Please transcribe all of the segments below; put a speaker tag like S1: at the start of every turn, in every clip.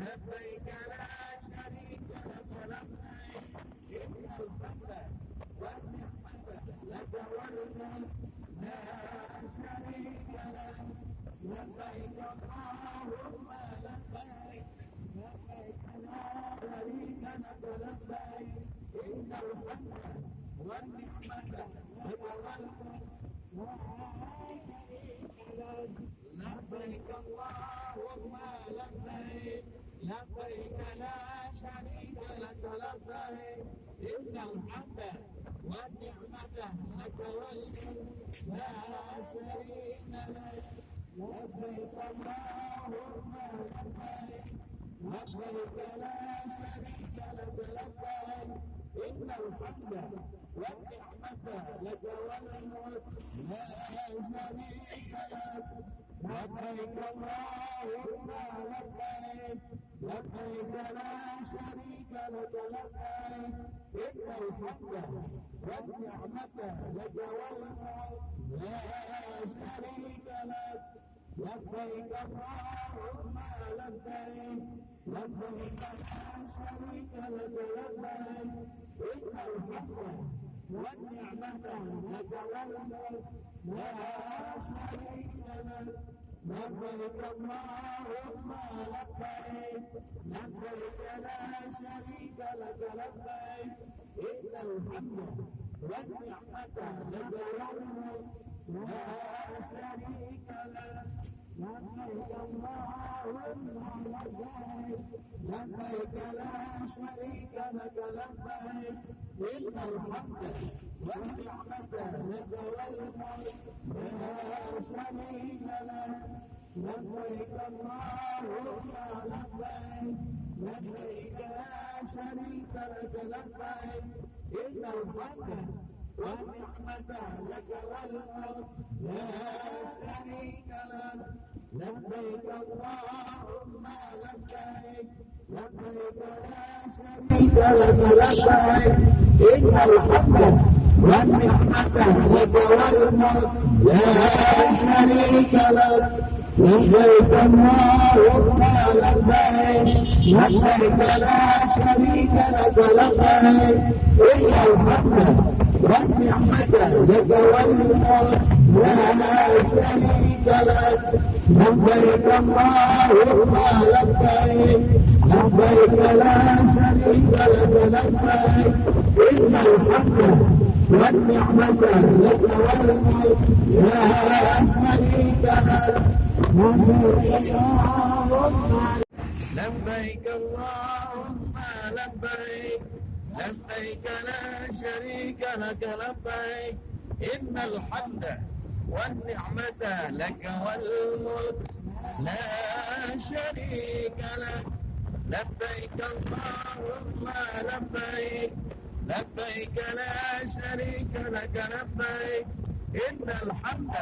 S1: لبيك لا شريك لك لبيك إن الحمد والنعمة لك والملك لا شريك لك لبيك اللهم لبيك لبيك لا شريك لك لبيك إن الحمد والنعمة لك والملك لا شريك لك لبيك اللهم لبيك لبيك لا شريك لك لبيك إن الحمد والنعمة لك والملك لا شريك لك لبيك اللهم لبيك لبيك لا شريك لك لبيك إن الحمد والنعمة لك والملك لا شريك لك لبيك اللهم لبيك لبيك لا شريك لك لبيك إن الحمد والنعمة لك والملك لا شريك لك لبيك اللهم لبيك لبيك لا شريك لك لبيك إن الحمد والنعمة لك والملك لا شريك لك لبيك اللهم لبيك لبيك لا شريك لك لبيك إن الحمد والنعمة لك والملك لا شريك لك لبيك اللهم لبيك لبيك لا شريك لك لبيك إن الحمد والنعمة لك والملك لا شريك لك لبيك اللهم لبيك لبيك لا شريك لك لبيك إن الحمد والنعمة لك والملك لا شريك لك لبيك اللهم لبيك لبيك لا شريك لك لبيك إن الحمد والنعمة لك والملك لا شريك لك لبيك اللهم لبيك لبيك لا شريك لك لبيك إن الحمد والنعمة لك والملك لا شريك لك لبيك اللهم لبيك لبيك لا شريك لك لبيك إن الحمد والنعمة لك والملك لا شريك لك لبيك اللهم لبيك لبيك لا شريك لك لبيك إن الحمد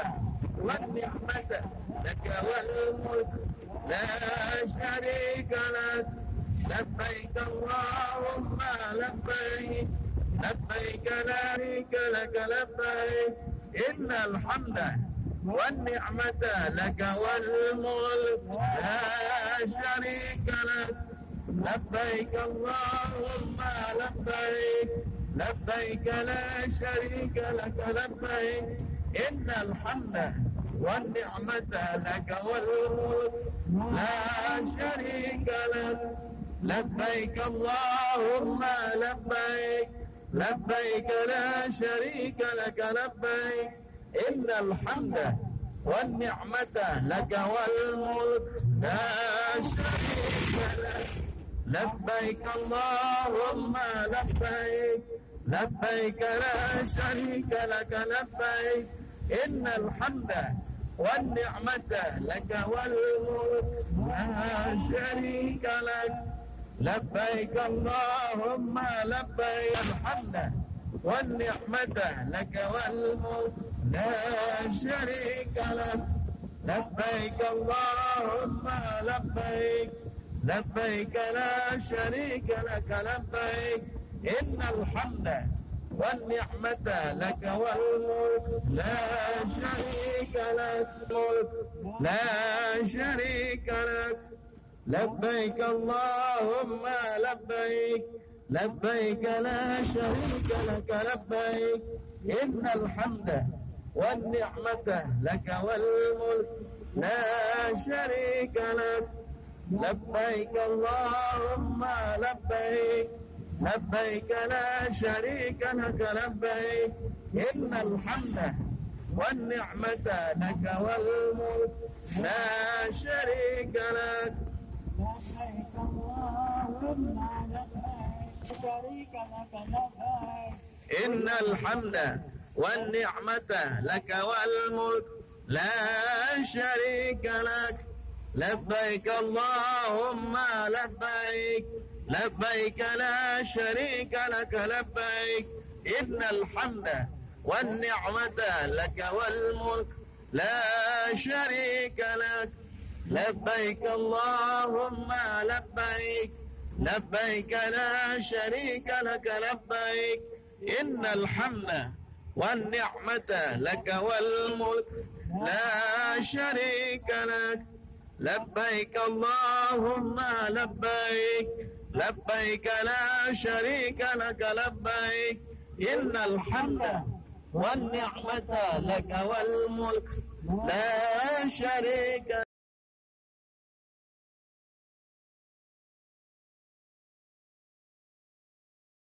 S1: والنعمة لك والملك لا شريك لك لبيك اللهم لبيك لبيك لا شريك لك لبيك إن الحمد والنعمة لك والملك لا شريك لك لبيك اللهم لبيك لبيك لا شريك لك لبيك إن الحمد والنعمة لك والملك لا شريك لك لبيك اللهم لبيك لبيك لا شريك لك لبيك إن الحمد والنعمة لك والملك لا شريك لك لبيك اللهم لبيك لبيك لا شريك لك لبيك إن الحمد والنعمة لك والملك لا شريك لك لبيك اللهم لبيك لبيك لا شريك لك لبيك إن الحمد والنعمة لك والملك لا شريك لك لبيك اللهم لبيك الحمد والنعمة لك والملك لا شريك لك لبيك اللهم لبيك لبيك لا شريك لك لبيك إن الحمد والنعمة لك والملك لا شريك لك لا شريك لك لبيك اللهم لبيك لبيك لا شريك لك لبيك إن الحمد والنعمة لك والملك لا شريك لك لبيك اللهم لبيك لبيك لا شريك لك لبيك إن الحمد والنعمة لك والملك لا شريك لك
S2: لبيك اللهم لبيك شريك لك لبيك
S1: إن الحمد والنعمة لك والملك لا شريك لك لبيك اللهم لبيك لبيك لا شريك لك لبيك إن الحمد والنعمة لك والملك لا شريك لك لبيك اللهم لبيك لبيك لا شريك لك لبيك إن الحمد والنعمة لك والملك لا شريك لك لبيك اللهم لبيك لبيك لا شريك لك لبيك إن الحمد والنعمة لك والملك لا شريك